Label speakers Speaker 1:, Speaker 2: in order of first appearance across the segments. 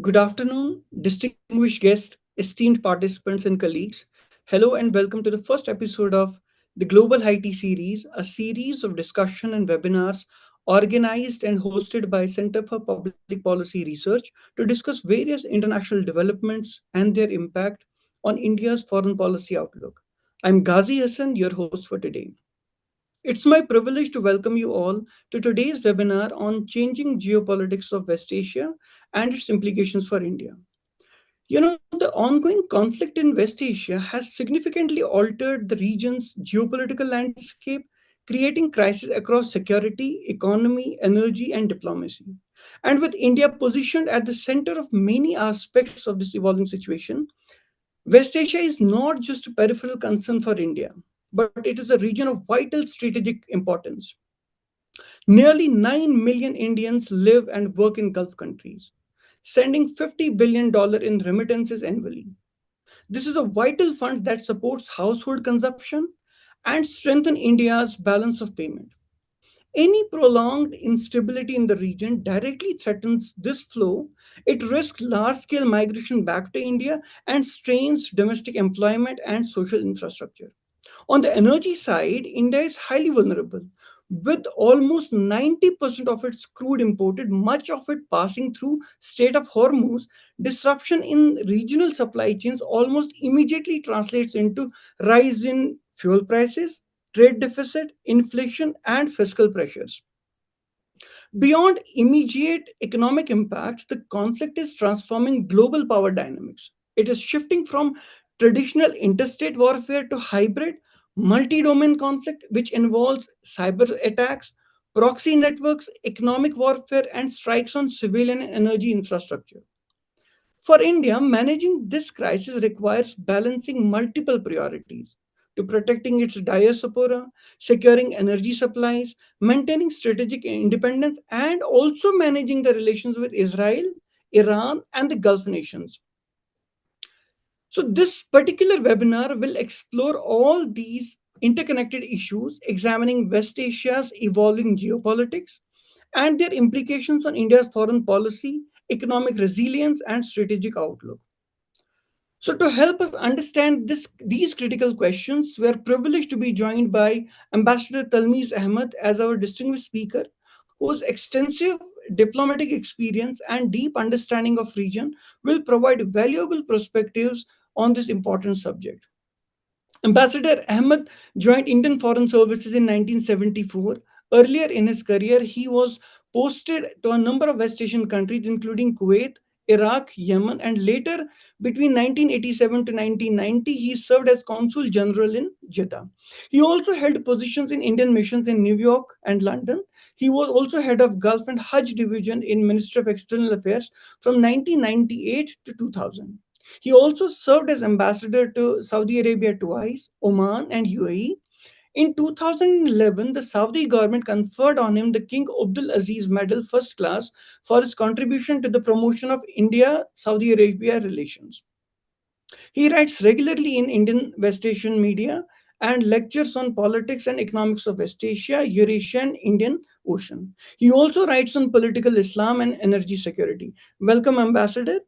Speaker 1: Good afternoon, distinguished guests, esteemed participants, and colleagues. Hello, and welcome to the first episode of the Global Haiti series, a series of discussion and webinars organized and hosted by Center for Public Policy Research to discuss various international developments and their impact on India's foreign policy outlook. I'm Gazi Hassan, your host for today. It's my privilege to welcome you all to today's webinar on changing geopolitics of West Asia and its implications for India. The ongoing conflict in West Asia has significantly altered the region's geopolitical landscape, creating crises across security, economy, energy, and diplomacy. And with India positioned at the center of many aspects of this evolving situation, West Asia is not just a peripheral concern for India, but it is a region of vital strategic importance. Nearly 9 million Indians live and work in Gulf countries, sending $50 billion in remittances annually. This is a vital fund that supports household consumption and strengthen India's balance of payment. Any prolonged instability in the region directly threatens this flow. It risks large scale migration back to India and strains domestic employment and social infrastructure. On the energy side, India is highly vulnerable. With almost 90% of its crude imported, much of it passing through Strait of Hormuz, disruption in regional supply chains almost immediately translates into rise in fuel prices, trade deficit, inflation, and fiscal pressures. Beyond immediate economic impacts, the conflict is transforming global power dynamics. It is shifting from traditional interstate warfare to hybrid, multi domain conflict, which involves cyber attacks, proxy networks, economic warfare, and strikes on civilian and energy infrastructure. For India, managing this crisis requires balancing multiple priorities to protecting its diaspora, securing energy supplies, maintaining strategic independence, and also managing the relations with Israel, Iran, and the Gulf nations. So, this particular webinar will explore all these interconnected issues, examining West Asia's evolving geopolitics and their implications on India's foreign policy, economic resilience, and strategic outlook. So, to help us understand these critical questions, we are privileged to be joined by Ambassador Talmiz Ahmad as our distinguished speaker, whose extensive diplomatic experience and deep understanding of region will provide valuable perspectives on this important subject. Ambassador Ahmad joined Indian Foreign Services in 1974. Earlier in his career, he was posted to a number of West Asian countries, including Kuwait, Iraq, Yemen, and later, between 1987 to 1990, he served as Consul General in Jeddah. He also held positions in Indian missions in New York and London. He was also head of Gulf and Hajj Division in Ministry of External Affairs from 1998 to 2000. He also served as ambassador to Saudi Arabia twice, Oman, and UAE. In 2011, the Saudi government conferred on him the King Abdul Aziz Medal First Class for his contribution to the promotion of India Saudi Arabia relations. He writes regularly in Indian West Asian media and lectures on politics and economics of West Asia, Eurasia, and Indian Ocean. He also writes on political Islam and energy security. Welcome, Ambassador.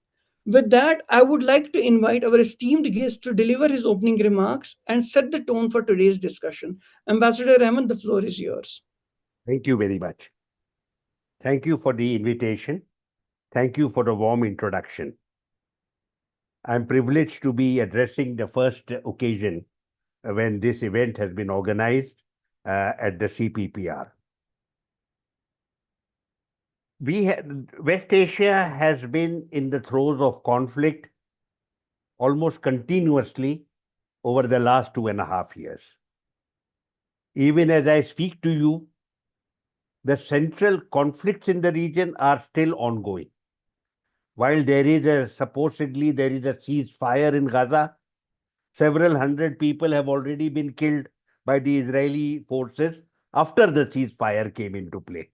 Speaker 1: With that, I would like to invite our esteemed guest to deliver his opening remarks and set the tone for today's discussion. Ambassador Rahman, the floor is yours.
Speaker 2: Thank you very much. Thank you for the invitation. Thank you for the warm introduction. I'm privileged to be addressing the first occasion when this event has been organized at the CPPR. West Asia has been in the throes of conflict almost continuously over the last 2.5 years. Even as I speak to you, the central conflicts in the region are still ongoing. While supposedly there is a ceasefire in Gaza, several hundred people have already been killed by the Israeli forces after the ceasefire came into play.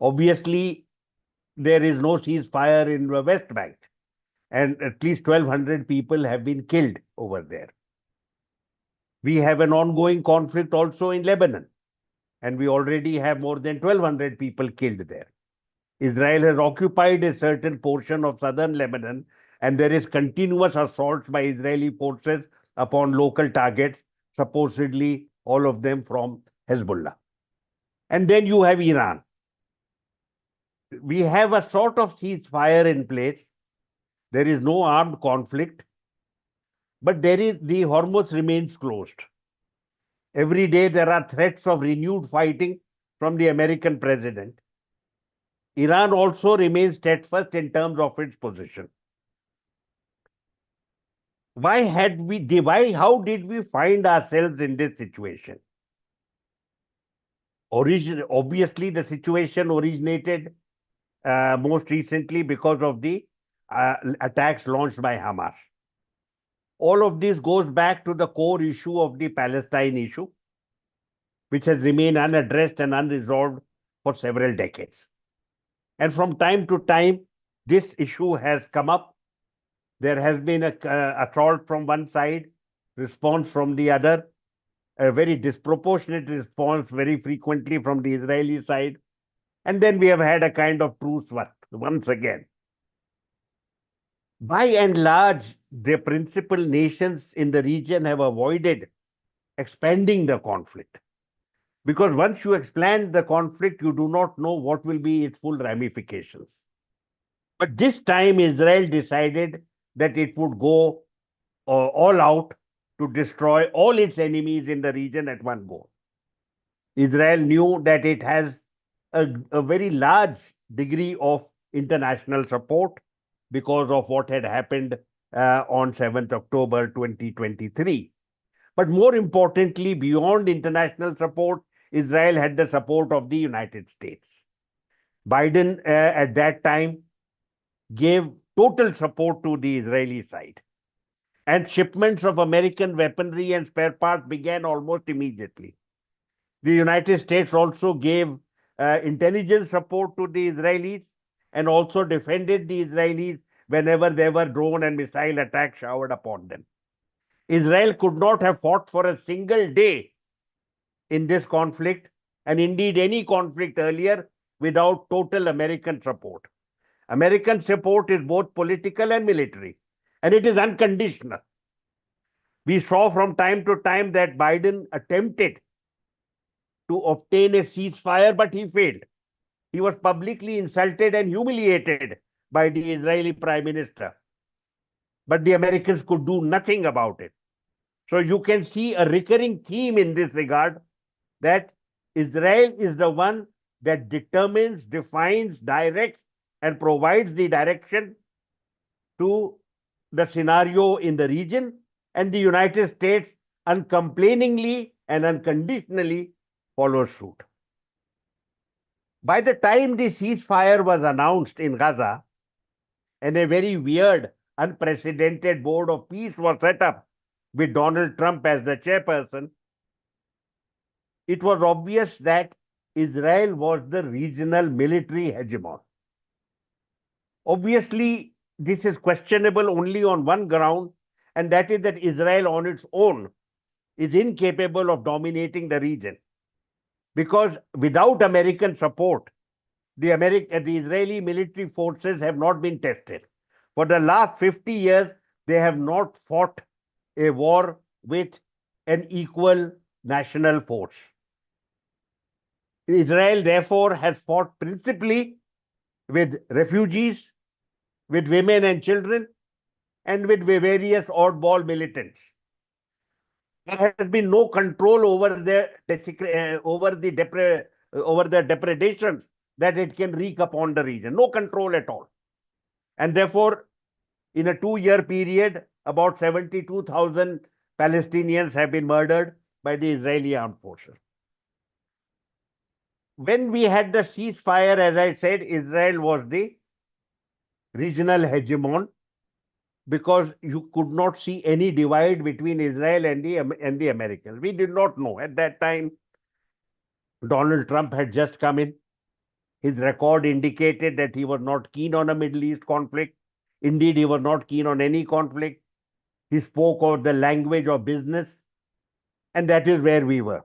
Speaker 2: Obviously, there is no ceasefire in the West Bank, and at least 1,200 people have been killed over there. We have an ongoing conflict also in Lebanon, and we already have more than 1,200 people killed there. Israel has occupied a certain portion of southern Lebanon, and there is continuous assaults by Israeli forces upon local targets, supposedly all of them from Hezbollah. And then you have Iran. We have a sort of ceasefire in place. There is no armed conflict, but the Hormuz remains closed. Every day there are threats of renewed fighting from the American president. Iran also remains steadfast in terms of its position. How did we find ourselves in this situation? Obviously, the situation originated most recently because of the attacks launched by Hamas. All of this goes back to the core issue of the Palestine issue, which has remained unaddressed and unresolved for several decades. And from time to time, this issue has come up. There has been a assault from one side, response from the other, a very disproportionate response very frequently from the Israeli side. And then we have had a kind of truce once again. By and large, the principal nations in the region have avoided expanding the conflict. Because once you expand the conflict, you do not know what will be its full ramifications. But this time, Israel decided that it would go all out to destroy all its enemies in the region at one go. Israel knew that it has a very large degree of international support because of what had happened on 7th October 2023. But more importantly, beyond international support, Israel had the support of the United States. Biden at that time gave total support to the Israeli side. And shipments of American weaponry and spare parts began almost immediately. The United States also gave intelligence support to the Israelis and also defended the Israelis whenever there were drone and missile attacks showered upon them. Israel could not have fought for a single day in this conflict, and indeed any conflict earlier, without total American support. American support is both political and military, and it is unconditional. We saw from time to time that Biden attempted to obtain a ceasefire, but he failed. He was publicly insulted and humiliated by the Israeli Prime Minister. But the Americans could do nothing about it. So you can see a recurring theme in this regard that Israel is the one that determines, defines, directs, and provides the direction to the scenario in the region, and the United States uncomplainingly and unconditionally follows suit. By the time the ceasefire was announced in Gaza, and a very weird, unprecedented board of peace was set up with Donald Trump as the chairperson, it was obvious that Israel was the regional military hegemon. Obviously, this is questionable only on one ground, and that is that Israel on its own is incapable of dominating the region. Because without American support, the Israeli military forces have not been tested. For the last 50 years, they have not fought a war with an equal national force. Israel, therefore, has fought principally with refugees, with women and children, and with various oddball militants. There has been no control over the depredations that it can wreak upon the region. No control at all. And therefore, in a 2-year period, about 72,000 Palestinians have been murdered by the Israeli armed forces. When we had the ceasefire, as I said, Israel was the regional hegemon because you could not see any divide between Israel and the Americans. We did not know. At that time, Donald Trump had just come in. His record indicated that he was not keen on a Middle East conflict. Indeed, he was not keen on any conflict. He spoke of the language of business, and that is where we were.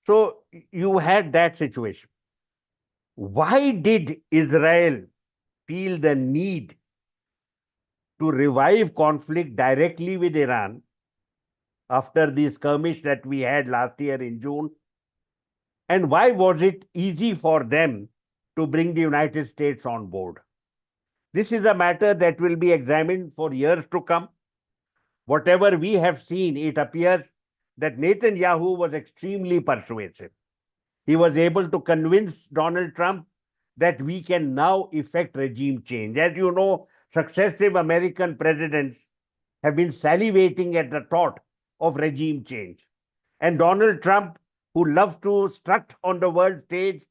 Speaker 2: So you had that situation. Why did Israel feel the need to revive conflict directly with Iran after the skirmish that we had last year in June? And why was it easy for them to bring the United States on board? This is a matter that will be examined for years to come. Whatever we have seen, it appears that Netanyahu was extremely persuasive. He was able to convince Donald Trump that we can now effect regime change. As you know, successive American presidents have been salivating at the thought of regime change. And Donald Trump, who loves to strut on the world stage,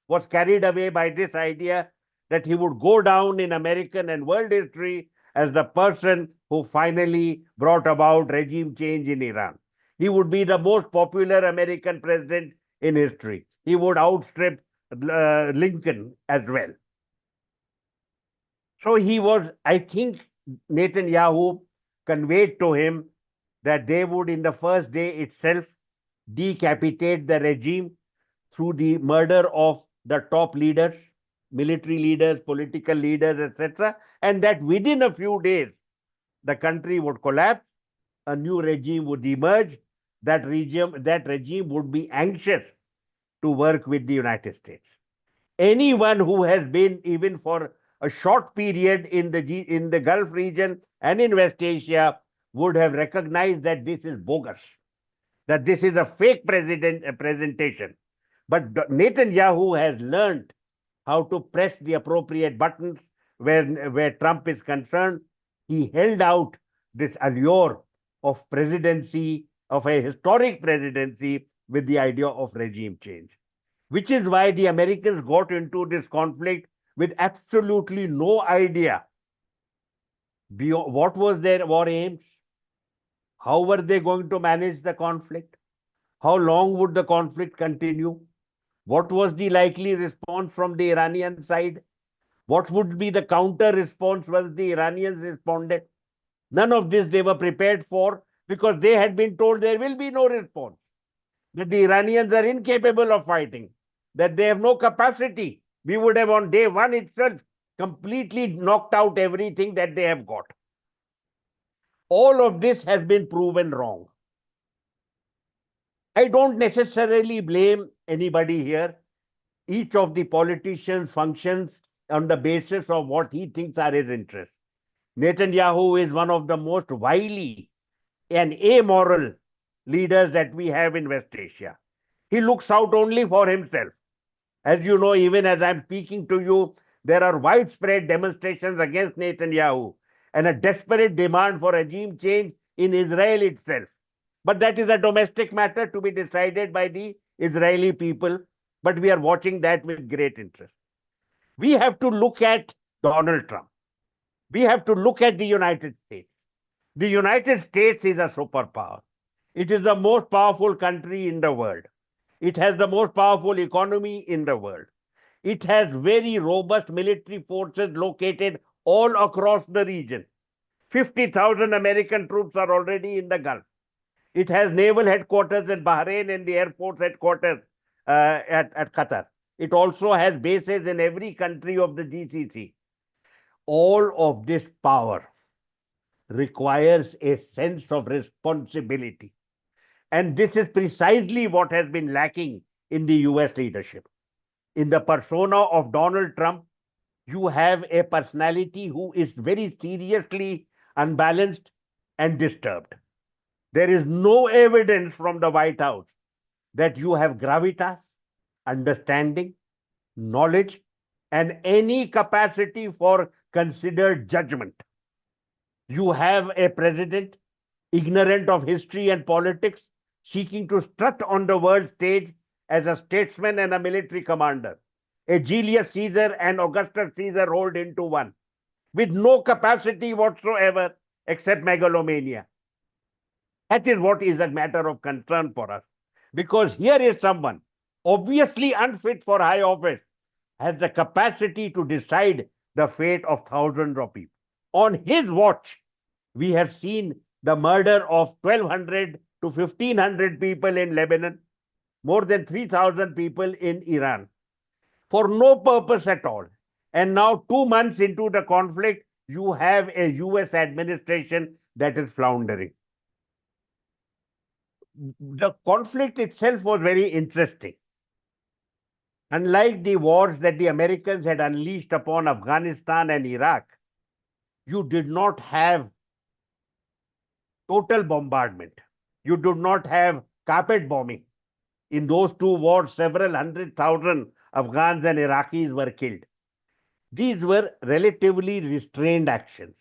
Speaker 2: was carried away by this idea that he would go down in American and world history as the person who finally brought about regime change in Iran. He would be the most popular American president in history. He would outstrip Lincoln as well. So he was, I think, Netanyahu conveyed to him that they would, in the first day itself, decapitate the regime through the murder of the top leaders, military leaders, political leaders, etc., and that within a few days, the country would collapse, a new regime would emerge, that regime would be anxious to work with the United States. Anyone who has been even for a short period in the Gulf region and in West Asia would have recognized that this is bogus, that this is a fake presentation. But Netanyahu has learned how to press the appropriate buttons where Trump is concerned. He held out this allure of presidency, of a historic presidency, with the idea of regime change, which is why the Americans got into this conflict with absolutely no idea beyond what was their war aims, how were they going to manage the conflict, how long would the conflict continue, what was the likely response from the Iranian side, what would be the counter response once the Iranians responded. None of this they were prepared for because they had been told there will be no response, that the Iranians are incapable of fighting, that they have no capacity. We would have on day one itself completely knocked out everything that they have got. All of this has been proven wrong. I don't necessarily blame anybody here. Each of the politicians functions on the basis of what he thinks are his interests. Netanyahu is one of the most wily and amoral leaders that we have in West Asia. He looks out only for himself. As you know, even as I'm speaking to you, there are widespread demonstrations against Netanyahu and a desperate demand for regime change in Israel itself. But that is a domestic matter to be decided by the Israeli people. But we are watching that with great interest. We have to look at Donald Trump. We have to look at the United States. The United States is a superpower. It is the most powerful country in the world. It has the most powerful economy in the world. It has very robust military forces located all across the region. 50,000 American troops are already in the Gulf. It has naval headquarters in Bahrain and the Air Force headquarters at Qatar. It also has bases in every country of the GCC. All of this power requires a sense of responsibility. And this is precisely what has been lacking in the US leadership. In the persona of Donald Trump, you have a personality who is very seriously unbalanced and disturbed. There is no evidence from the White House that you have gravitas, understanding, knowledge, and any capacity for considered judgment. You have a president ignorant of history and politics, seeking to strut on the world stage as a statesman and a military commander. A Julius Caesar and Augustus Caesar rolled into one, with no capacity whatsoever except megalomania. That is what is a matter of concern for us. Because here is someone obviously unfit for high office, has the capacity to decide the fate of thousands of people. On his watch, we have seen the murder of 1,200 to 1,500 people in Lebanon, more than 3,000 people in Iran. for no purpose at all. And now, 2 months into the conflict, you have a US administration that is floundering. The conflict itself was very interesting. Unlike the wars that the Americans had unleashed upon Afghanistan and Iraq, you did not have total bombardment. You did not have carpet bombing. In those two wars, several 100,000 Afghans and Iraqis were killed. These were relatively restrained actions.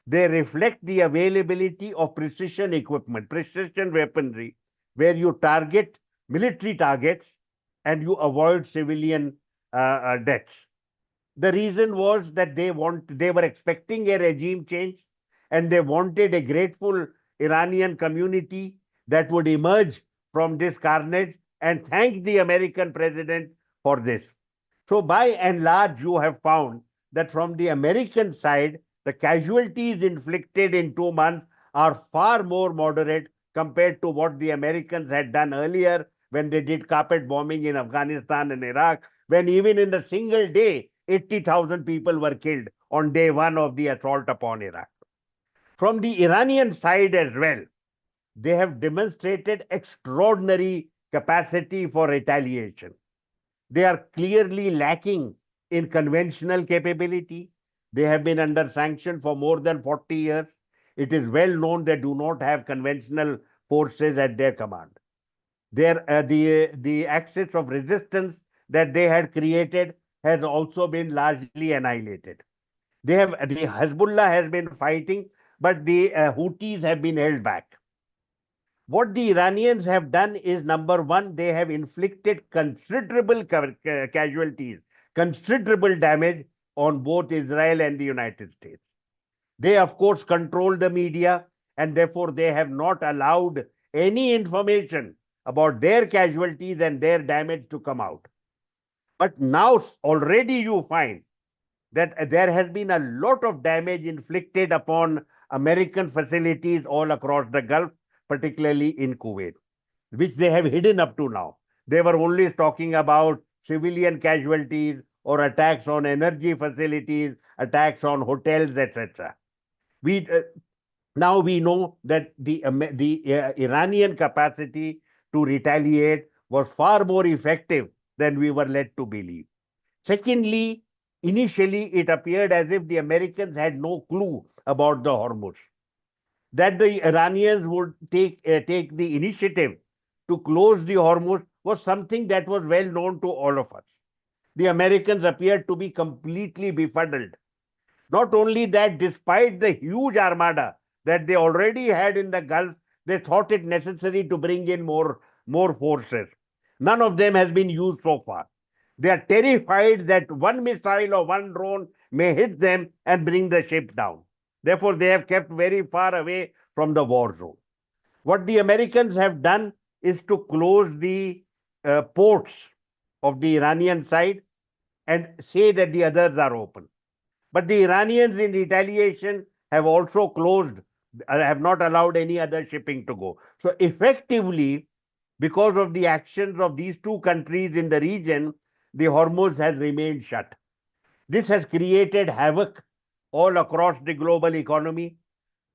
Speaker 2: They reflect the availability of precision equipment, precision weaponry, where you target military targets and you avoid civilian deaths. The reason was that they were expecting a regime change and they wanted a grateful Iranian community that would emerge from this carnage and thank the American president for this. So by and large, you have found that from the American side, the casualties inflicted in 2 months are far more moderate compared to what the Americans had done earlier when they did carpet bombing in Afghanistan and Iraq, when even in a single day, 80,000 people were killed on day one of the assault upon Iraq. From the Iranian side as well, they have demonstrated extraordinary capacity for retaliation. They are clearly lacking in conventional capability. They have been under sanction for more than 40 years. It is well known they do not have conventional forces at their command. The axis of resistance that they had created has also been largely annihilated. The Hezbollah has been fighting, but the Houthis have been held back. What the Iranians have done is, number one, they have inflicted considerable casualties, considerable damage on both Israel and the United States. They, of course, control the media, and therefore they have not allowed any information about their casualties and their damage to come out. But now already you find that there has been a lot of damage inflicted upon American facilities all across the Gulf, particularly in Kuwait, which they have hidden up to now. They were only talking about civilian casualties or attacks on energy facilities, attacks on hotels, etc. We Now we know that the Iranian capacity to retaliate was far more effective than we were led to believe. Secondly, initially it appeared as if the Americans had no clue about the Hormuz, that the Iranians would take the initiative to close the Hormuz was something that was well known to all of us. The Americans appeared to be completely befuddled. Not only that, despite the huge armada that they already had in the Gulf, they thought it necessary to bring in more forces. None of them has been used so far. They are terrified that one missile or one drone may hit them and bring the ship down. Therefore, they have kept very far away from the war zone. What the Americans have done is to close the ports of the Iranian side and say that the others are open. But the Iranians, in retaliation, have also closed, have not allowed any other shipping to go. So effectively, because of the actions of these two countries in the region, the Hormuz has remained shut. This has created havoc all across the global economy,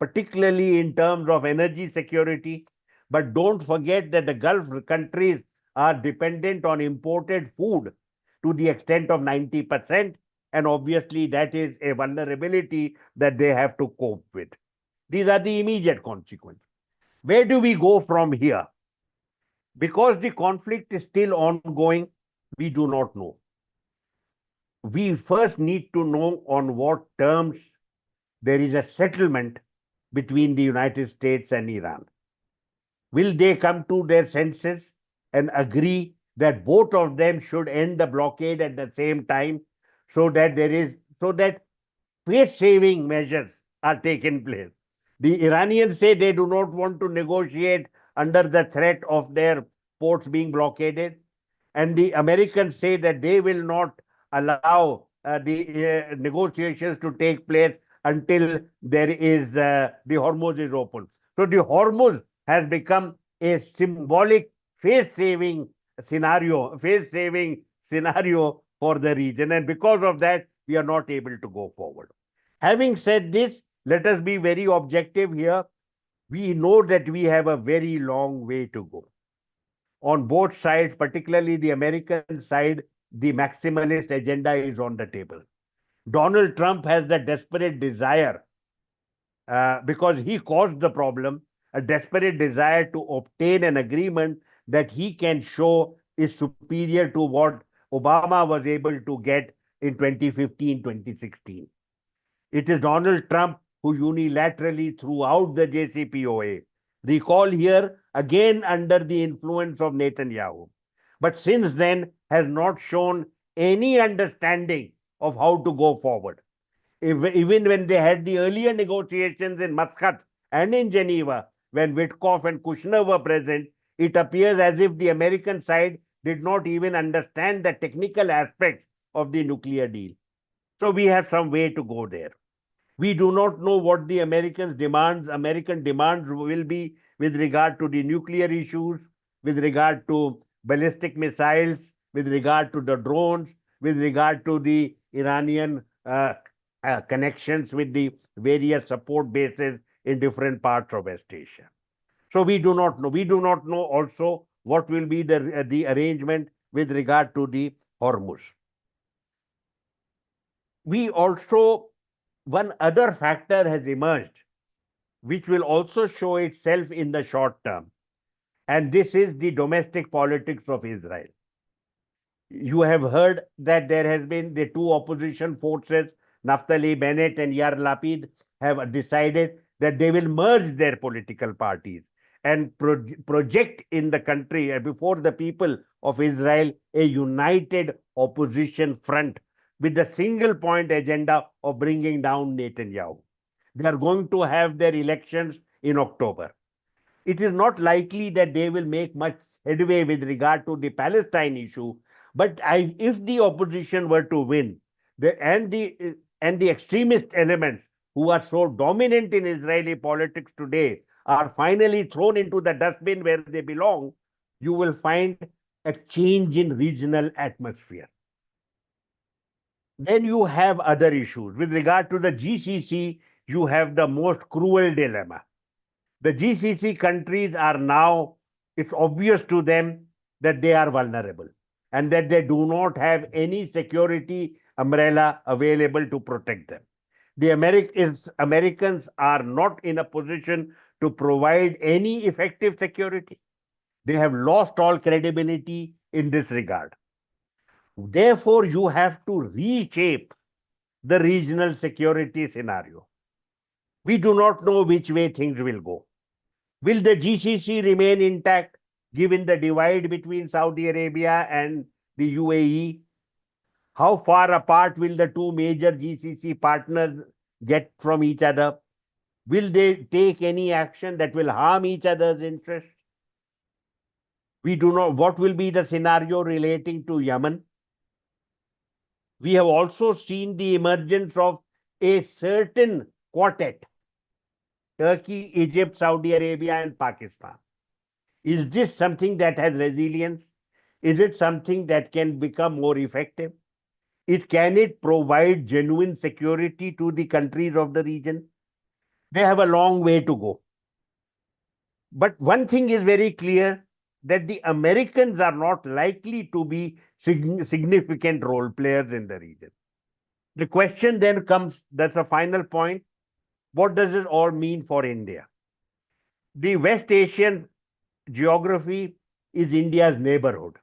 Speaker 2: particularly in terms of energy security. But don't forget that the Gulf countries are dependent on imported food to the extent of 90%. And obviously, that is a vulnerability that they have to cope with. These are the immediate consequences. Where do we go from here? Because the conflict is still ongoing, we do not know. We first need to know on what terms there is a settlement between the United States and Iran. Will they come to their senses and agree that both of them should end the blockade at the same time, so that face-saving measures are taken place? The Iranians say they do not want to negotiate under the threat of their ports being blockaded, and the Americans say that they will not allow the negotiations to take place until the Hormuz is open. So the Hormuz has become a symbolic face-saving scenario for the region. And because of that, we are not able to go forward. Having said this, let us be very objective here. We know that we have a very long way to go. On both sides, particularly the American side, the maximalist agenda is on the table. Donald Trump has the desperate desire, because he caused the problem, a desperate desire to obtain an agreement that he can show is superior to what Obama was able to get in 2015, 2016. It is Donald Trump who unilaterally threw out the JCPOA. Recall here, again under the influence of Netanyahu. But since then has not shown any understanding of how to go forward. Even when they had the earlier negotiations in Muscat and in Geneva, when Witkoff and Kushner were present, it appears as if the American side did not even understand the technical aspects of the nuclear deal. So we have some way to go there. We do not know what the American demands will be with regard to the nuclear issues, with regard to ballistic missiles, with regard to the drones, with regard to the Iranian connections with the various support bases in different parts of West Asia. So we do not know. We do not know also what will be the arrangement with regard to the Hormuz. We also, one other factor has emerged, which will also show itself in the short term, and this is the domestic politics of Israel. You have heard that there has been the two opposition forces, Naftali Bennett and Yair Lapid, have decided that they will merge their political parties and project in the country before the people of Israel a united opposition front with the single point agenda of bringing down Netanyahu. They are going to have their elections in October. It is not likely that they will make much headway with regard to the Palestine issue. But if the opposition were to win, and the extremist elements who are so dominant in Israeli politics today are finally thrown into the dustbin where they belong, you will find a change in regional atmosphere. Then you have other issues. With regard to the GCC, you have the most cruel dilemma. The GCC countries are now, it's obvious to them that they are vulnerable and that they do not have any security umbrella available to protect them. The Americans are not in a position to provide any effective security. They have lost all credibility in this regard. Therefore, you have to reshape the regional security scenario. We do not know which way things will go. Will the GCC remain intact given the divide between Saudi Arabia and the UAE? How far apart will the two major GCC partners get from each other? Will they take any action that will harm each other's interests? We do not. What will be the scenario relating to Yemen? We have also seen the emergence of a certain quartet: Turkey, Egypt, Saudi Arabia, and Pakistan. Is this something that has resilience? Is it something that can become more effective? Can it provide genuine security to the countries of the region? They have a long way to go. But one thing is very clear, that the Americans are not likely to be significant role players in the region. The question then comes, that's a final point, what does it all mean for India? The West Asian geography is India's neighborhood.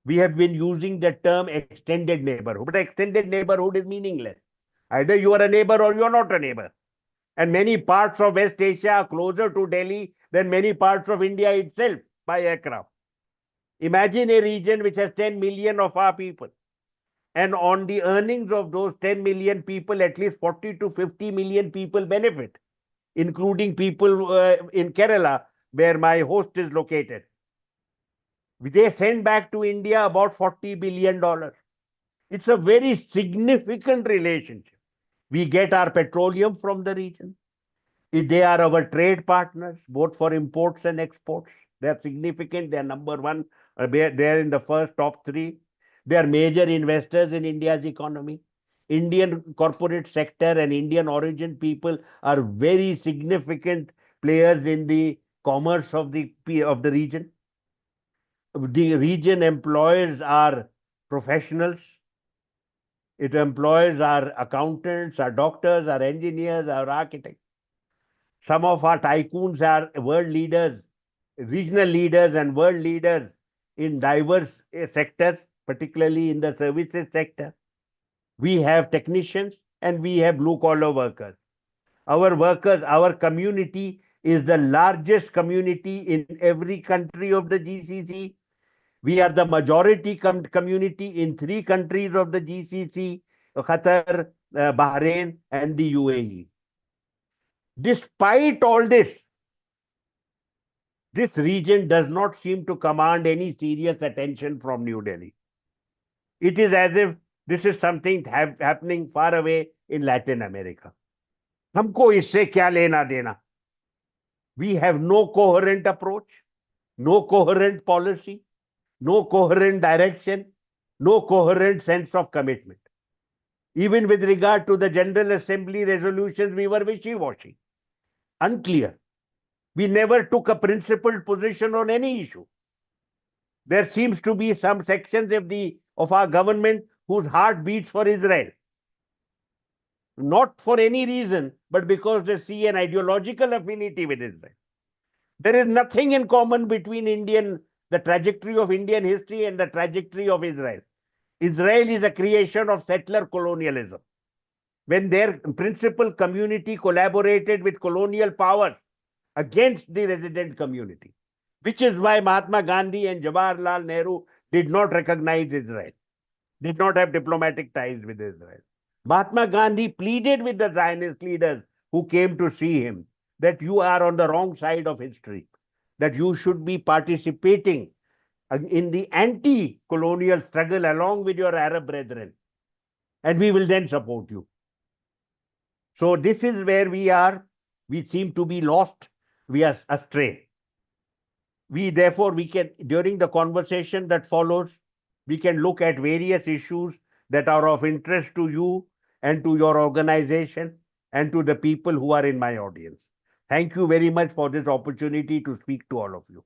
Speaker 2: We have been using the term extended neighborhood, but extended neighborhood is meaningless. Either you are a neighbor or you are not a neighbor. And many parts of West Asia are closer to Delhi than many parts of India itself by aircraft. Imagine a region which has 10 million of our people. And on the earnings of those 10 million people, at least 40 to 50 million people benefit, including people in Kerala, where my host is located. They send back to India about $40 billion. It's a very significant relationship. We get our petroleum from the region. They are our trade partners, both for imports and exports. They are significant. They are number one. They are in the first top three. They are major investors in India's economy. Indian corporate sector and Indian origin people are very significant players in the commerce of the region. The region employs our professionals. It employs our accountants, our doctors, our engineers, our architects. Some of our tycoons are world leaders, regional leaders, and world leaders in diverse sectors, particularly in the services sector. We have technicians and we have blue collar workers. Our workers, our community is the largest community in every country of the GCC. We are the majority community in 3 countries of the GCC: Qatar, Bahrain, and the UAE. Despite all this region does not seem to command any serious attention from New Delhi. It is as if this is something happening far away in Latin America. हमको इससे क्या लेना देना? We have no coherent approach, no coherent policy, no coherent direction, no coherent sense of commitment. Even with regard to the General Assembly resolutions, we were wishy-washy, unclear. We never took a principled position on any issue. There seems to be some sections of our government whose heart beats for Israel. Not for any reason, but because they see an ideological affinity with Israel. There is nothing in common between the trajectory of Indian history and the trajectory of Israel. Israel is a creation of settler colonialism. When their principal community collaborated with colonial powers against the resident community, which is why Mahatma Gandhi and Jawaharlal Nehru did not recognize Israel, did not have diplomatic ties with Israel. Mahatma Gandhi pleaded with the Zionist leaders who came to see him that you are on the wrong side of history, that you should be participating in the anti-colonial struggle along with your Arab brethren, and we will then support you. So this is where we are. We seem to be lost. We are astray. Therefore, we can, during the conversation that follows, we can look at various issues that are of interest to you and to your organization and to the people who are in my audience. Thank you very much for this opportunity to speak to all of you.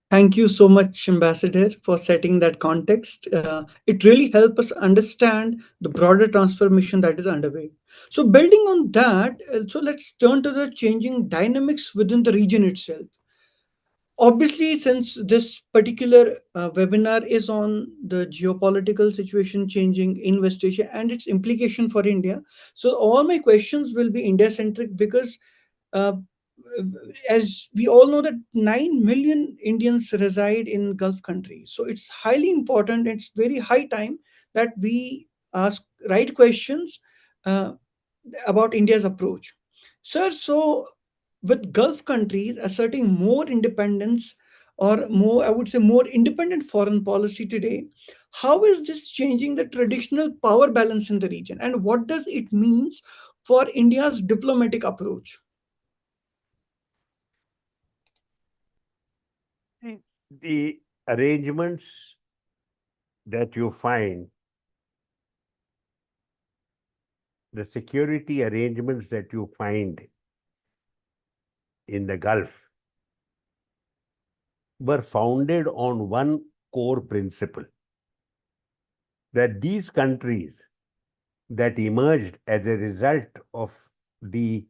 Speaker 1: Thank you so much, Ambassador, for setting that context. It really helps us understand the broader transformation that is underway. So, building on that, so let's turn to the changing dynamics within the region itself. Obviously, since this particular webinar is on the geopolitical situation changing in West Asia and its implication for India, so all my questions will be India centric because uh, as we all know that 9 million Indians reside in Gulf countries. So it's highly important, it's very high time that we ask right questions uh, about India's approach. Sir, so with Gulf countries asserting more independence or more, I would say, more independent foreign policy today, how is this changing the traditional power balance in the region? And what does it means for India's diplomatic approach?
Speaker 2: The arrangements that you find, the security arrangements that you find in the Gulf were founded on one core principle, that these countries that emerged as a result of the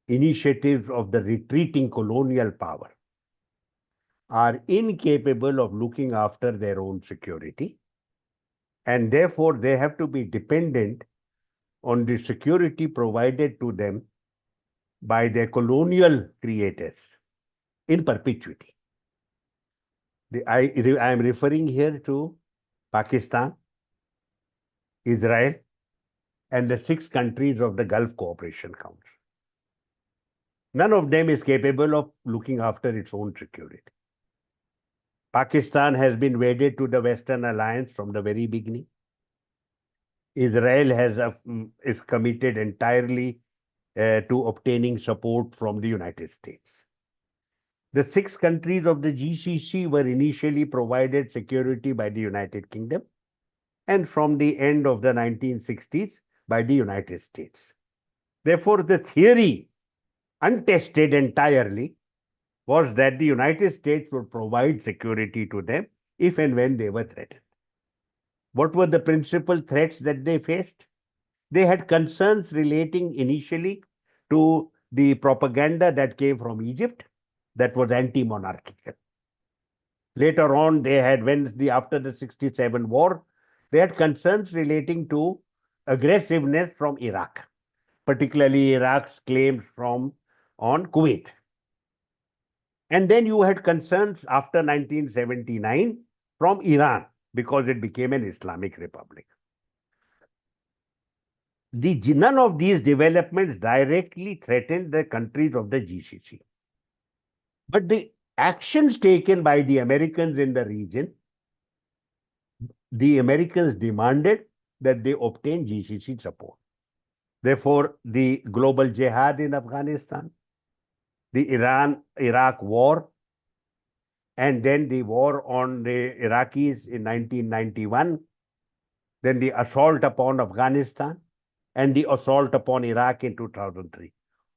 Speaker 2: initiatives of the retreating colonial power are incapable of looking after their own security, and therefore they have to be dependent on the security provided to them by their colonial creators in perpetuity. I am referring here to Pakistan, Israel, and the 6 countries of the Gulf Cooperation Council. None of them is capable of looking after its own security. Pakistan has been wedded to the Western Alliance from the very beginning. Israel is committed entirely to obtaining support from the United States. The 6 countries of the GCC were initially provided security by the United Kingdom and from the end of the 1960s by the United States. Therefore, the theory, untested entirely, was that the United States would provide security to them if and when they were threatened. What were the principal threats that they faced? They had concerns relating initially to the propaganda that came from Egypt that was anti-monarchical. Later on, they had, after the 67 war, they had concerns relating to aggressiveness from Iraq, particularly Iraq's claims on Kuwait. And then you had concerns after 1979 from Iran because it became an Islamic republic. None of these developments directly threatened the countries of the GCC. But the actions taken by the Americans in the region, the Americans demanded that they obtain GCC support. Therefore, the global jihad in Afghanistan, the Iran-Iraq war, and then the war on the Iraqis in 1991, then the assault upon Afghanistan, and the assault upon Iraq in 2003.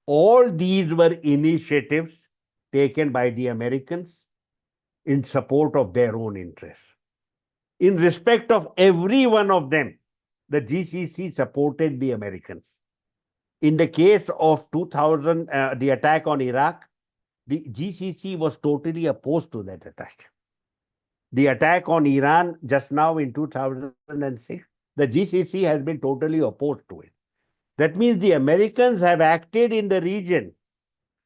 Speaker 2: All these were initiatives taken by the Americans in support of their own interests. In respect of every one of them, the GCC supported the Americans. In the case of 2000, the attack on Iraq, the GCC was totally opposed to that attack. The attack on Iran just now in 2006, the GCC has been totally opposed to it. That means the Americans have acted in the region,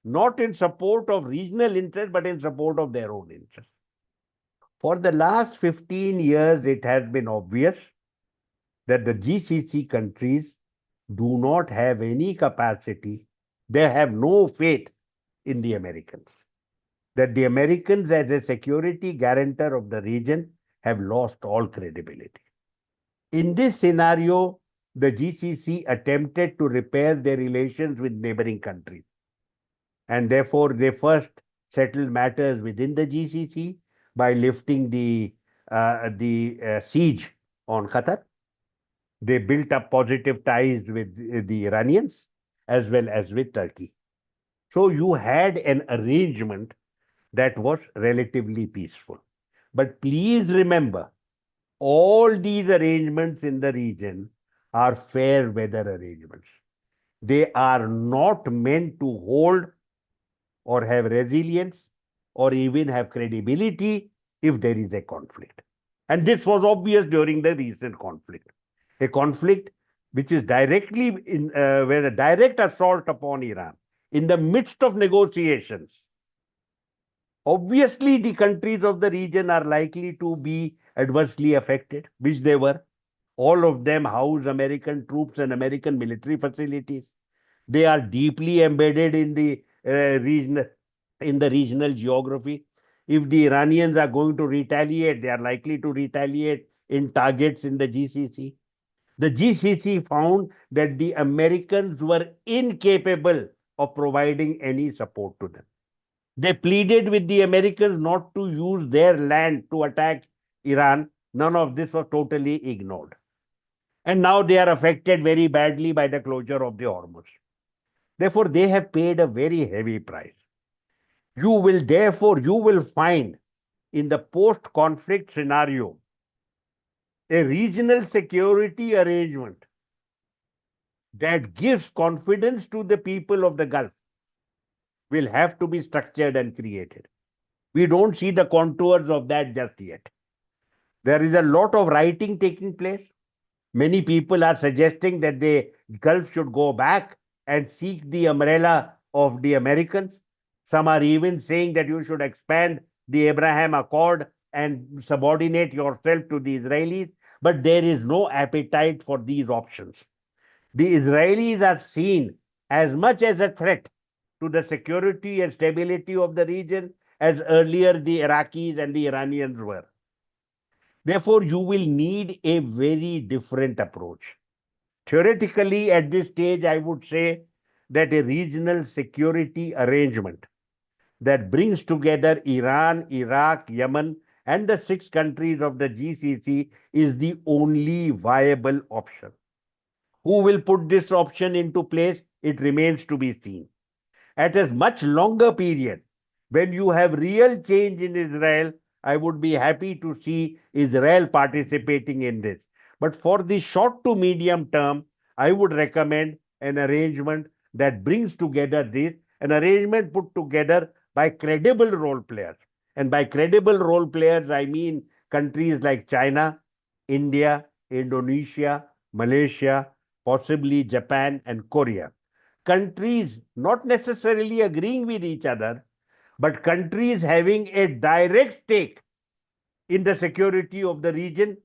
Speaker 2: not in support of regional interest, but in support of their own interests. For the last 15 years, it has been obvious that the GCC countries do not have any capacity, they have no faith in the Americans. That the Americans, as a security guarantor of the region, have lost all credibility. In this scenario, the GCC attempted to repair their relations with neighboring countries. And therefore, they first settled matters within the GCC by lifting the siege on Qatar. They built up positive ties with the Iranians as well as with Turkey. So you had an arrangement that was relatively peaceful. But please remember, all these arrangements in the region are fair weather arrangements. They are not meant to hold or have resilience or even have credibility if there is a conflict. And this was obvious during the recent conflict. A conflict which is directly where a direct assault upon Iran in the midst of negotiations. Obviously, the countries of the region are likely to be adversely affected, which they were. All of them house American troops and American military facilities. They are deeply embedded in the regional geography. If the Iranians are going to retaliate, they are likely to retaliate in targets in the GCC. The GCC found that the Americans were incapable of providing any support to them. They pleaded with the Americans not to use their land to attack Iran. None of this was totally ignored. And now they are affected very badly by the closure of the Hormuz. Therefore, they have paid a very heavy price. You will find in the post-conflict scenario a regional security arrangement that gives confidence to the people of the Gulf will have to be structured and created. We don't see the contours of that just yet. There is a lot of writing taking place. Many people are suggesting that the Gulf should go back and seek the umbrella of the Americans. Some are even saying that you should expand the Abraham Accord and subordinate yourself to the Israelis. But there is no appetite for these options. The Israelis are seen as much as a threat to the security and stability of the region as earlier the Iraqis and the Iranians were. Therefore, you will need a very different approach. Theoretically, at this stage, I would say that a regional security arrangement that brings together Iran, Iraq, Yemen, and the 6 countries of the GCC is the only viable option. Who will put this option into place? It remains to be seen. At a much longer period, when you have real change in Israel, I would be happy to see Israel participating in this. But for the short to medium term, I would recommend an arrangement that brings together this, an arrangement put together by credible role players. And by credible role players, I mean countries like China, India, Indonesia, Malaysia, possibly Japan and Korea. Countries not necessarily agreeing with each other, but countries having a direct stake in the security of the region.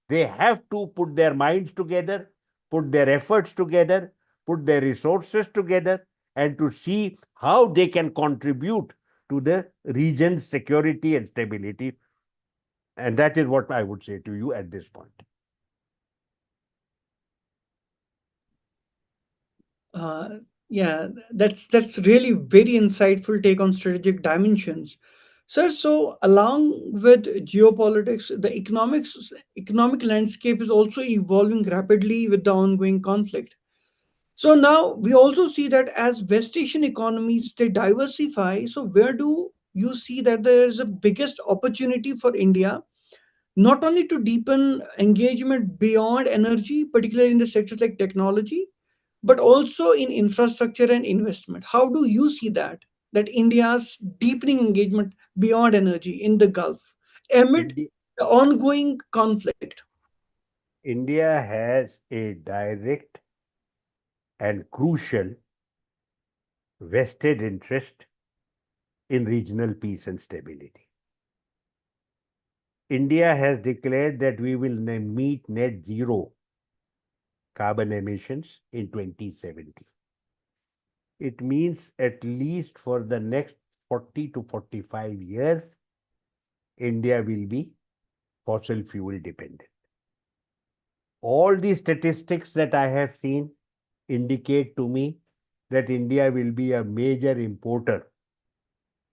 Speaker 2: They have to put their minds together, put their efforts together, put their resources together, and to see how they can contribute to the region's security and stability. And that is what I would say to you at this point.
Speaker 1: Uh, yeah, that's really very insightful take on strategic dimensions. Sir, so along with geopolitics, the economic landscape is also evolving rapidly with the ongoing conflict. So now we also see that as West Asian economies they diversify, so where do you see that there is a biggest opportunity for India not only to deepen engagement beyond energy, particularly in the sectors like technology, but also in infrastructure and investment? How do you see that? That India's deepening engagement beyond energy in the Gulf amid
Speaker 2: Indi-
Speaker 1: the ongoing conflict?
Speaker 2: India has a direct and crucial vested interest in regional peace and stability. India has declared that we will meet net zero carbon emissions in 2070. It means at least for the next 40 to 45 years, India will be fossil fuel dependent. All the statistics that I have seen indicate to me that India will be a major importer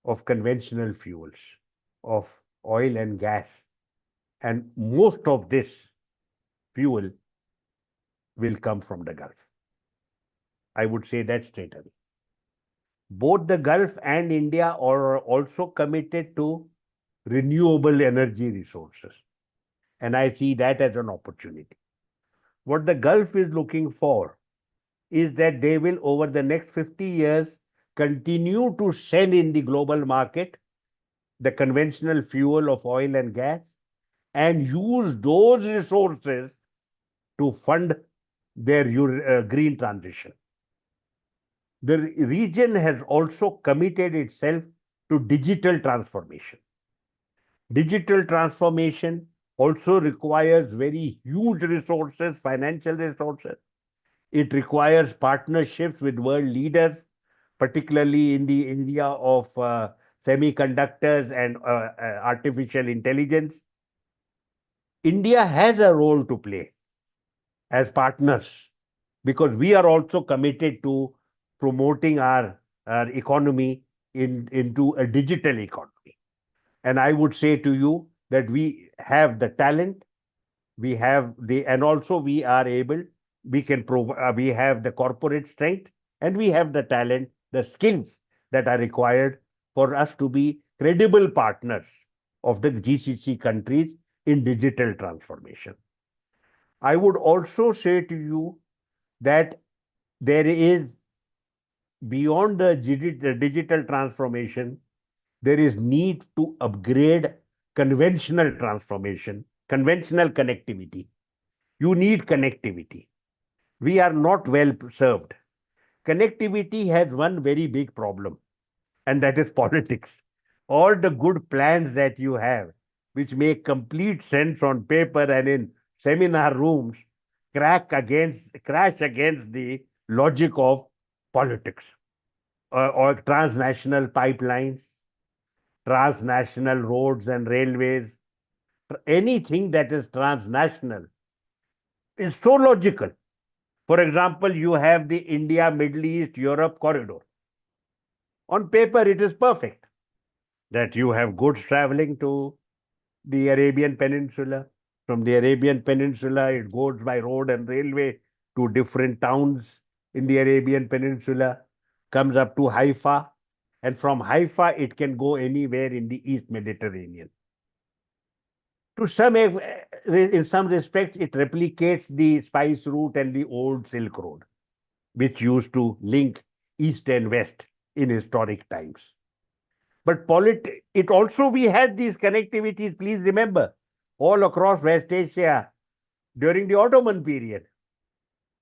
Speaker 2: of conventional fuels, of oil and gas. And most of this fuel will come from the Gulf. I would say that straight away. Both the Gulf and India are also committed to renewable energy resources. And I see that as an opportunity. What the Gulf is looking for is that they will, over the next 50 years, continue to sell in the global market the conventional fuel of oil and gas and use those resources to fund their green transition. The region has also committed itself to digital transformation. Digital transformation also requires very huge resources, financial resources. It requires partnerships with world leaders, particularly in the area of semiconductors and artificial intelligence. India has a role to play as partners because we are also committed to promoting our economy into a digital economy. And I would say to you that we have the talent, we have the, and also we are able, we have the corporate strength, and we have the talent, the skills that are required for us to be credible partners of the GCC countries in digital transformation. I would also say to you that there is, beyond the digital transformation, there is need to upgrade conventional transformation, conventional connectivity. You need connectivity. We are not well served. Connectivity has one very big problem, and that is politics. All the good plans that you have, which make complete sense on paper and in seminar rooms, crash against the logic of politics, or transnational pipelines, transnational roads and railways. Anything that is transnational is so logical. For example, you have the India, Middle East, Europe corridor. On paper, it is perfect. that you have goods traveling to the Arabian Peninsula. From the Arabian Peninsula, it goes by road and railway to different towns in the Arabian Peninsula, comes up to Haifa, and from Haifa, it can go anywhere in the East Mediterranean. To in some respects, it replicates the spice route and the old Silk Road, which used to link East and West in historic times. But it also we had these connectivities, please remember, all across West Asia during the Ottoman period,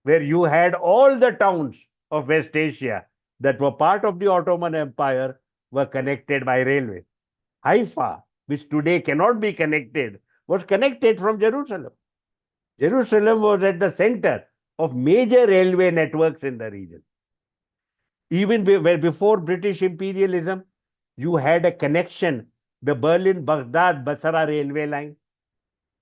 Speaker 2: where you had all the towns of West Asia that were part of the Ottoman Empire were connected by railway. Haifa, which today cannot be connected, was connected from Jerusalem. Jerusalem was at the center of major railway networks in the region. Even before British imperialism, you had a connection, the Berlin Baghdad Basra railway line.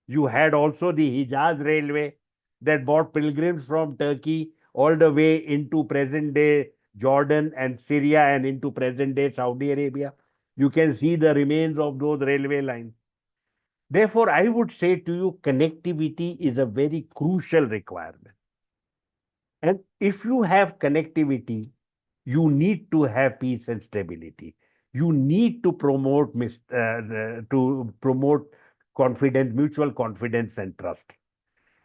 Speaker 2: You had also the Hijaz railway that brought pilgrims from Turkey all the way into present day Jordan and Syria and into present day Saudi Arabia. You can see the remains of those railway lines. Therefore, I would say to you, connectivity is a very crucial requirement. And if you have connectivity, you need to have peace and stability. You need to promote confidence, mutual confidence and trust.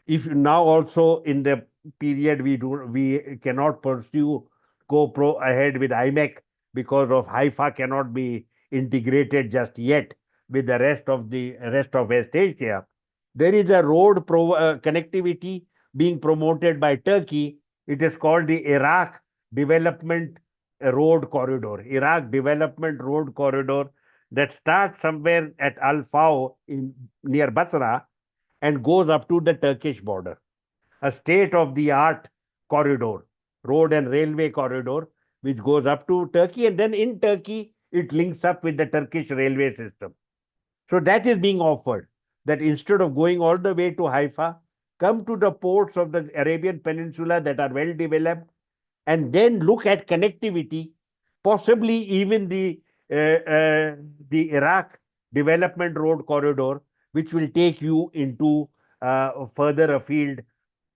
Speaker 2: If now also in the period we cannot go ahead with IMEC because of Haifa cannot be integrated just yet with the rest of West Asia. There is a connectivity being promoted by Turkey. It is called the Iraq Development Road Corridor. Iraq Development Road Corridor that starts somewhere at Al Fao in near Basra and goes up to the Turkish border. A state of the art corridor, road and railway corridor, which goes up to Turkey, and then in Turkey, it links up with the Turkish railway system. So that is being offered, that instead of going all the way to Haifa, come to the ports of the Arabian Peninsula that are well developed, and then look at connectivity, possibly even the Iraq Development Road Corridor, which will take you into further afield,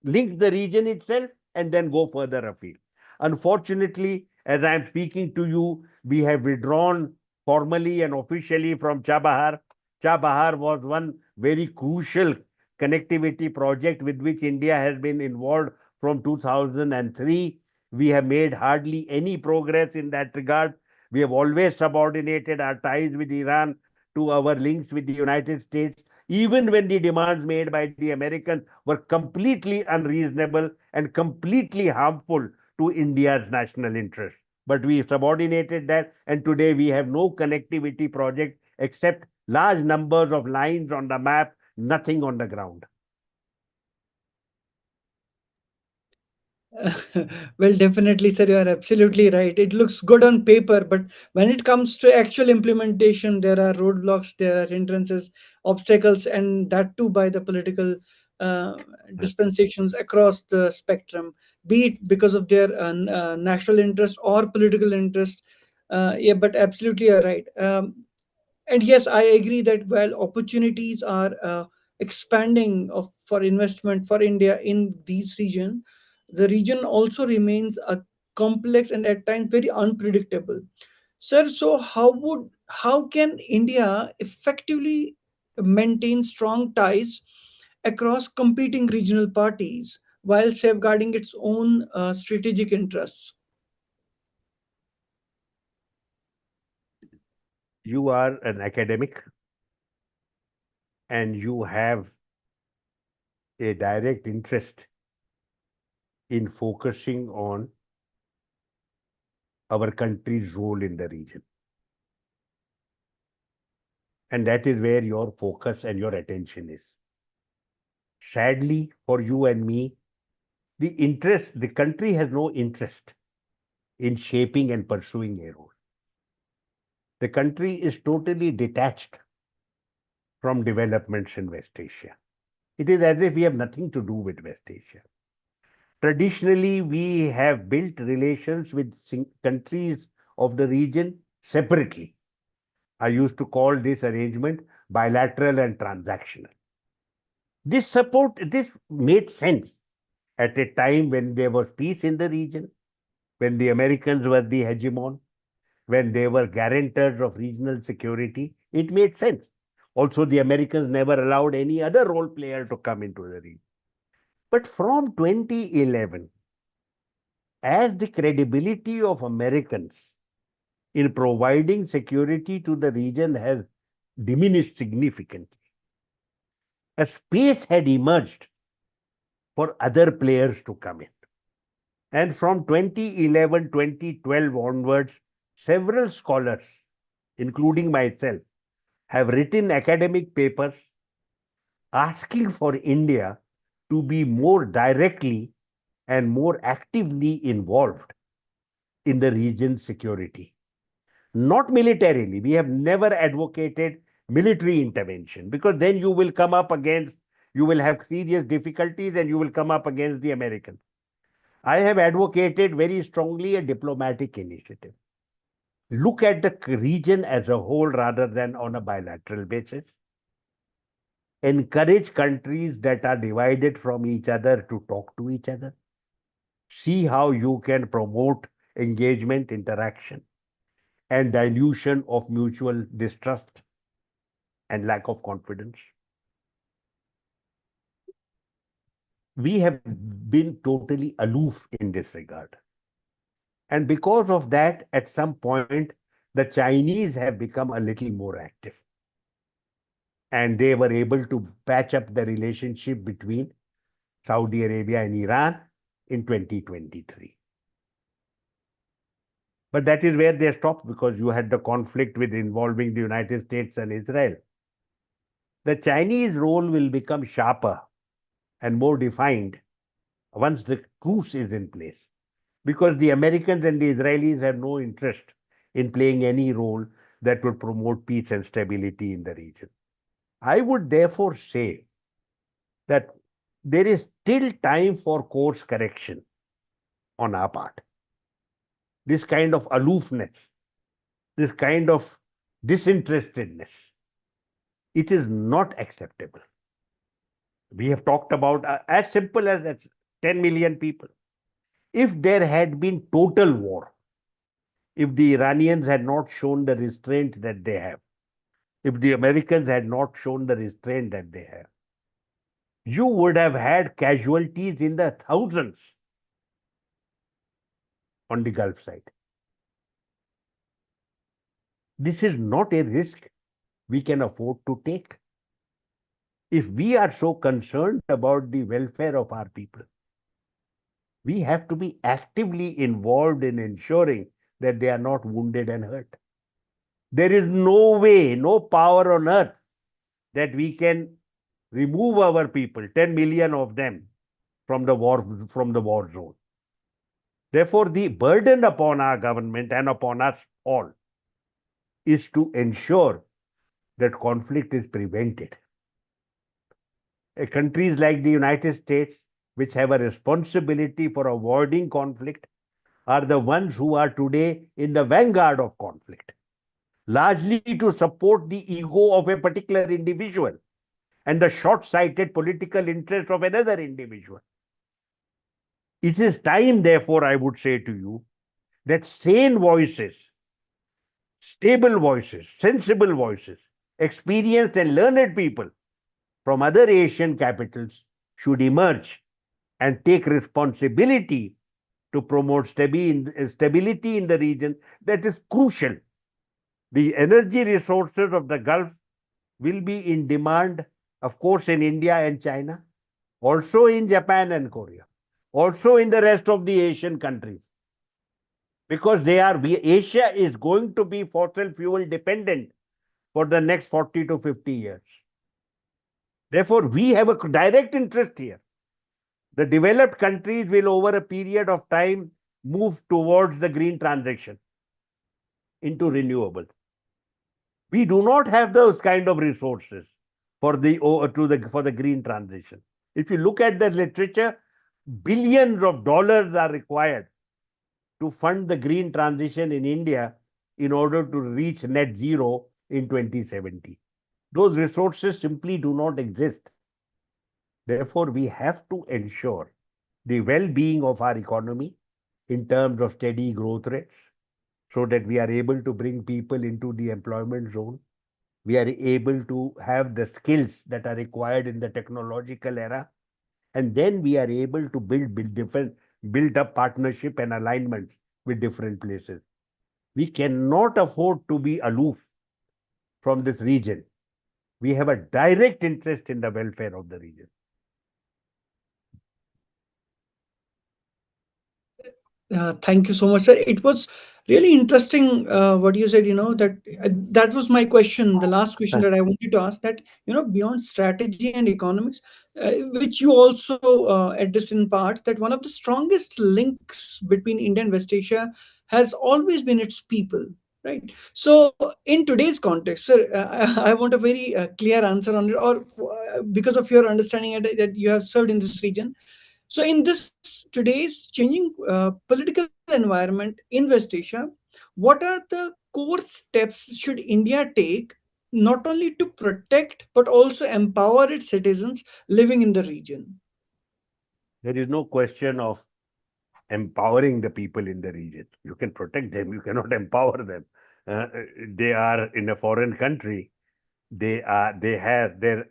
Speaker 2: link the region itself, and then go further afield. Unfortunately, as I am speaking to you, we have withdrawn formally and officially from Chabahar. Chabahar was one very crucial connectivity project with which India has been involved from 2003. We have made hardly any progress in that regard. We have always subordinated our ties with Iran to our links with the United States, even when the demands made by the Americans were completely unreasonable and completely harmful to India's national interest. But we subordinated that, and today we have no connectivity project except large numbers of lines on the map, nothing on the ground.
Speaker 1: Well, definitely, sir, you are absolutely right. It looks good on paper, but when it comes to actual implementation, there are roadblocks, there are hindrances, obstacles, and that too by the political uh, dispensations across the spectrum, be it because of their national interest or political interest. Yeah, but absolutely, you're right. And yes, I agree that while opportunities are expanding for investment for India in these region, the region also remains a complex and at times very unpredictable. Sir, so how can India effectively maintain strong ties across competing regional parties while safeguarding its own strategic interests?
Speaker 2: You are an academic and you have a direct interest in focusing on our country's role in the region. And that is where your focus and your attention is. Sadly, for you and me, the country has no interest in shaping and pursuing a role. The country is totally detached from developments in West Asia. It is as if we have nothing to do with West Asia. Traditionally, we have built relations with countries of the region separately. I used to call this arrangement bilateral and transactional. This made sense at a time when there was peace in the region, when the Americans were the hegemon, when they were guarantors of regional security. It made sense. Also, the Americans never allowed any other role player to come into the region. But from 2011, as the credibility of Americans in providing security to the region has diminished significantly, a space had emerged for other players to come in. And from 2011, 2012 onwards, several scholars, including myself, have written academic papers asking for India to be more directly and more actively involved in the region's security. Not militarily. We have never advocated military intervention, because then you will come up against, you will have serious difficulties and you will come up against the Americans. I have advocated very strongly a diplomatic initiative. Look at the region as a whole rather than on a bilateral basis. Encourage countries that are divided from each other to talk to each other. See how you can promote engagement, interaction, and dilution of mutual distrust and lack of confidence. We have been totally aloof in this regard. And because of that, at some point, the Chinese have become a little more active. And they were able to patch up the relationship between Saudi Arabia and Iran in 2023. But that is where they stopped, because you had the conflict with involving the United States and Israel. The Chinese role will become sharper and more defined once the truce is in place, because the Americans and the Israelis have no interest in playing any role that would promote peace and stability in the region. I would therefore say that there is still time for course correction on our part. This kind of aloofness, this kind of disinterestedness, it is not acceptable. We have talked about as simple as 10 million people. If there had been total war, if the Iranians had not shown the restraint that they have, if the Americans had not shown the restraint that they have, you would have had casualties in the thousands on the Gulf side. This is not a risk we can afford to take. If we are so concerned about the welfare of our people, we have to be actively involved in ensuring that they are not wounded and hurt. There is no way, no power on earth that we can remove our people, 10 million of them, from the war zone. Therefore, the burden upon our government and upon us all is to ensure that conflict is prevented. Countries like the United States, which have a responsibility for avoiding conflict, are the ones who are today in the vanguard of conflict, largely to support the ego of a particular individual and the short-sighted political interest of another individual. It is time, therefore, I would say to you, that sane voices, stable voices, sensible voices, experienced and learned people from other Asian capitals should emerge and take responsibility to promote stability in the region. That is crucial. The energy resources of the Gulf will be in demand, of course, in India and China, also in Japan and Korea, also in the rest of the Asian countries, because Asia is going to be fossil fuel dependent for the next 40 to 50 years. Therefore, we have a direct interest here. The developed countries will, over a period of time, move towards the green transition into renewables. We do not have those kind of resources for the green transition. If you look at the literature, billions of dollars are required to fund the green transition in India in order to reach net zero in 2070. Those resources simply do not exist. Therefore, we have to ensure the well-being of our economy in terms of steady growth rates so that we are able to bring people into the employment zone. We are able to have the skills that are required in the technological era. And then we are able to build up partnership and alignments with different places. We cannot afford to be aloof from this region. We have a direct interest in the welfare of the region.
Speaker 1: Thank you so much, sir. It was really interesting what you said. That was my question, the last question that I wanted to ask. That beyond strategy and economics, which you also addressed in parts, that one of the strongest links between India and West Asia has always been its people. Right. So, in today's context, sir, I want a very clear answer on it, or because of your understanding that you have served in this region. So, in this today's changing political environment in West Asia, what are the core steps should India take not only to protect but also empower its citizens living in the region?
Speaker 2: There is no question of empowering the people in the region. You can protect them, you cannot empower them. Uh, they are in a foreign country. They have their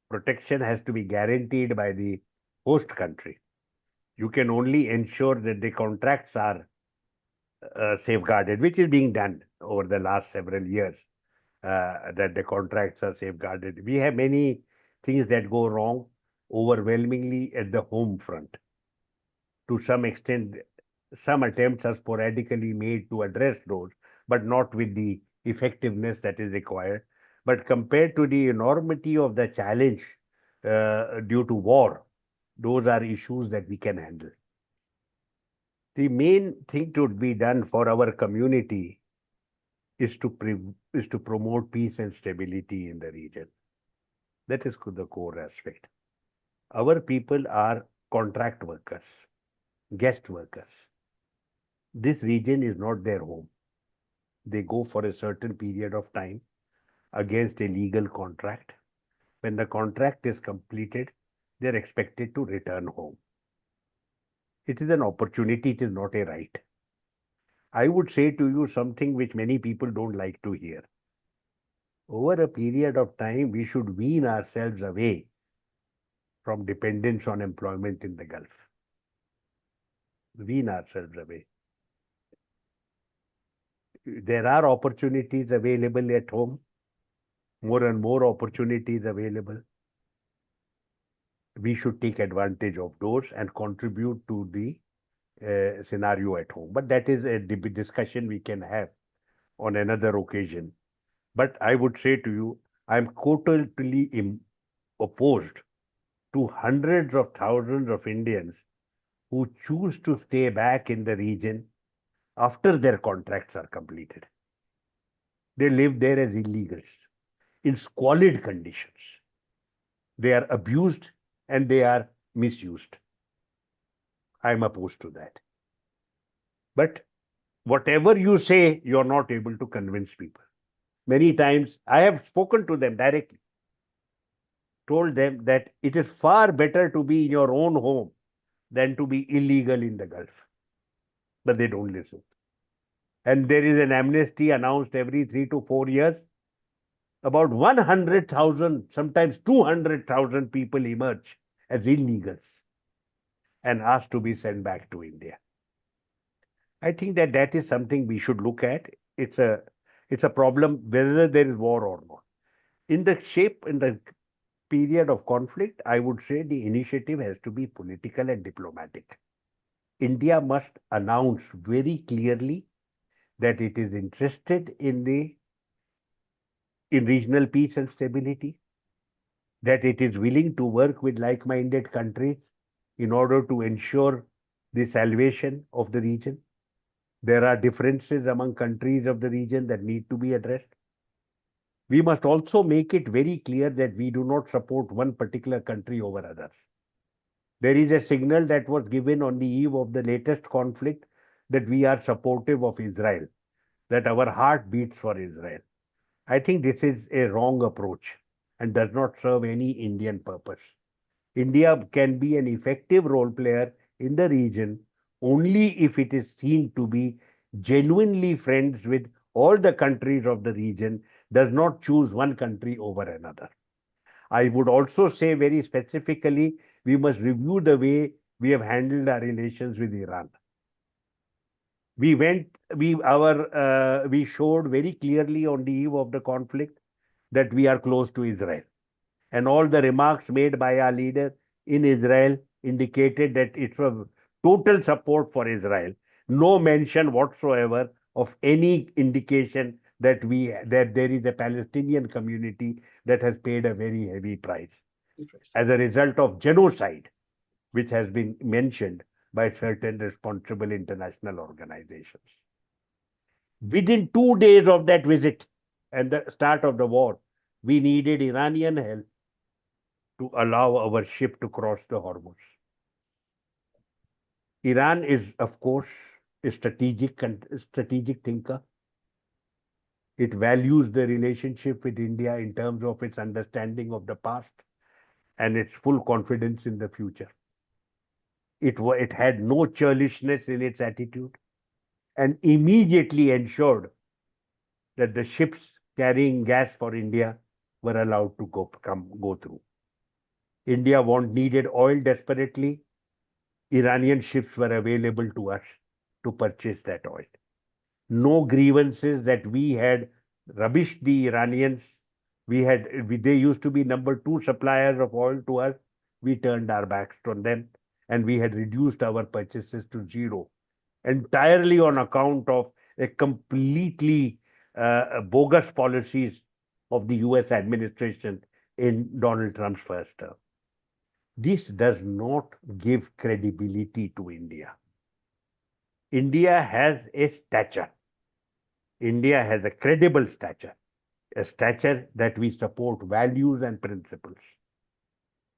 Speaker 2: protection has to be guaranteed by the host country. You can only ensure that the contracts are safeguarded, which is being done over the last several years, that the contracts are safeguarded. We have many things that go wrong overwhelmingly at the home front. To some extent, some attempts are sporadically made to address those, but not with the effectiveness that is required. But compared to the enormity of the challenge due to war, those are issues that we can handle. The main thing to be done for our community is to promote peace and stability in the region. That is the core aspect. Our people are contract workers, guest workers. This region is not their home. They go for a certain period of time against a legal contract. When the contract is completed, they're expected to return home. It is an opportunity, it is not a right. I would say to you something which many people don't like to hear. Over a period of time, we should wean ourselves away from dependence on employment in the Gulf. Wean ourselves away. There are opportunities available at home, more and more opportunities available. We should take advantage of those and contribute to the scenario at home. But that is a discussion we can have on another occasion. But I would say to you, I'm totally opposed to hundreds of thousands of Indians who choose to stay back in the region after their contracts are completed. They live there as illegals in squalid conditions. They are abused and they are misused. I'm opposed to that. But whatever you say, you're not able to convince people. Many times I have spoken to them directly, told them that it is far better to be in your own home than to be illegal in the Gulf. But they don't listen. And there is an amnesty announced every 3 to 4 years. About 100,000, sometimes 200,000 people emerge as illegals and asked to be sent back to India. I think that that is something we should look at. It's a problem whether there is war or not. In the period of conflict, I would say the initiative has to be political and diplomatic. India must announce very clearly that it is interested in regional peace and stability, that it is willing to work with like-minded countries in order to ensure the salvation of the region. There are differences among countries of the region that need to be addressed. We must also make it very clear that we do not support one particular country over others. There is a signal that was given on the eve of the latest conflict that we are supportive of Israel, that our heart beats for Israel. I think this is a wrong approach and does not serve any Indian purpose. India can be an effective role player in the region only if it is seen to be genuinely friends with all the countries of the region, does not choose one country over another. I would also say very specifically, we must review the way we have handled our relations with Iran. We went, we showed very clearly on the eve of the conflict that we are close to Israel. And all the remarks made by our leader in Israel indicated that it was total support for Israel. No mention whatsoever of any indication that there is a Palestinian community that has paid a very heavy price as a result of genocide, which has been mentioned by certain responsible international organizations. Within 2 days of that visit and the start of the war, we needed Iranian help to allow our ship to cross the Hormuz. Iran is, of course, a strategic thinker. It values the relationship with India in terms of its understanding of the past and its full confidence in the future. It had no churlishness in its attitude and immediately ensured that the ships carrying gas for India were allowed to go through. India needed oil desperately. Iranian ships were available to us to purchase that oil. No grievances that we had rubbished the Iranians. They used to be number two suppliers of oil to us. We turned our backs on them and we had reduced our purchases to zero, entirely on account of a completely bogus policies of the US administration in Donald Trump's first term. This does not give credibility to India. India has a stature. India has a credible stature, a stature that we support values and principles,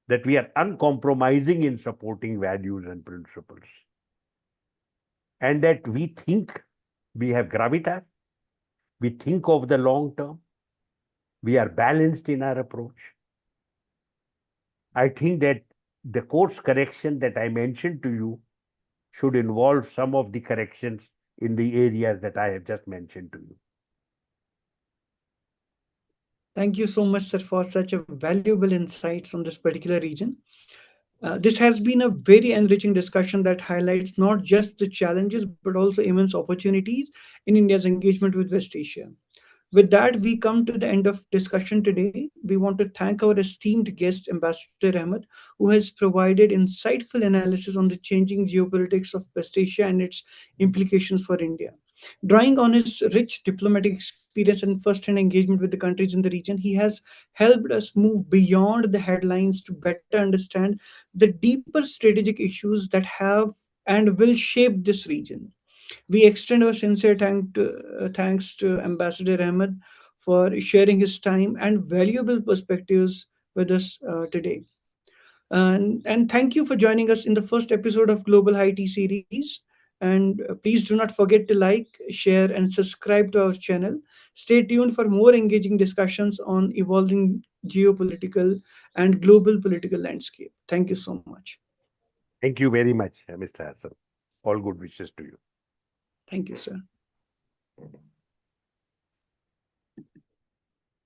Speaker 2: that we are uncompromising in supporting values and principles, and that we think we have gravitas, we think of the long term, we are balanced in our approach. I think that the course correction that I mentioned to you should involve some of the corrections in the areas that I have just mentioned to you.
Speaker 1: Thank you so much, sir, for such a valuable insights on this particular region. This has been a very enriching discussion that highlights not just the challenges but also immense opportunities in India's engagement with West Asia. With that, we come to the end of discussion today. We want to thank our esteemed guest, Ambassador Ahmad, who has provided insightful analysis on the changing geopolitics of West Asia and its implications for India. Drawing on his rich diplomatic experience and first-hand engagement with the countries in the region, he has helped us move beyond the headlines to better understand the deeper strategic issues that have and will shape this region. We extend our sincere thanks to Ambassador Ahmed for sharing his time and valuable perspectives with us today. And thank you for joining us in the first episode of Global High Tea series. And please do not forget to like, share, and subscribe to our channel. Stay tuned for more engaging discussions on evolving geopolitical and global political landscape. Thank you so much.
Speaker 2: Thank you very much, Mr. Hassan. All good wishes to you.
Speaker 1: Thank you, sir.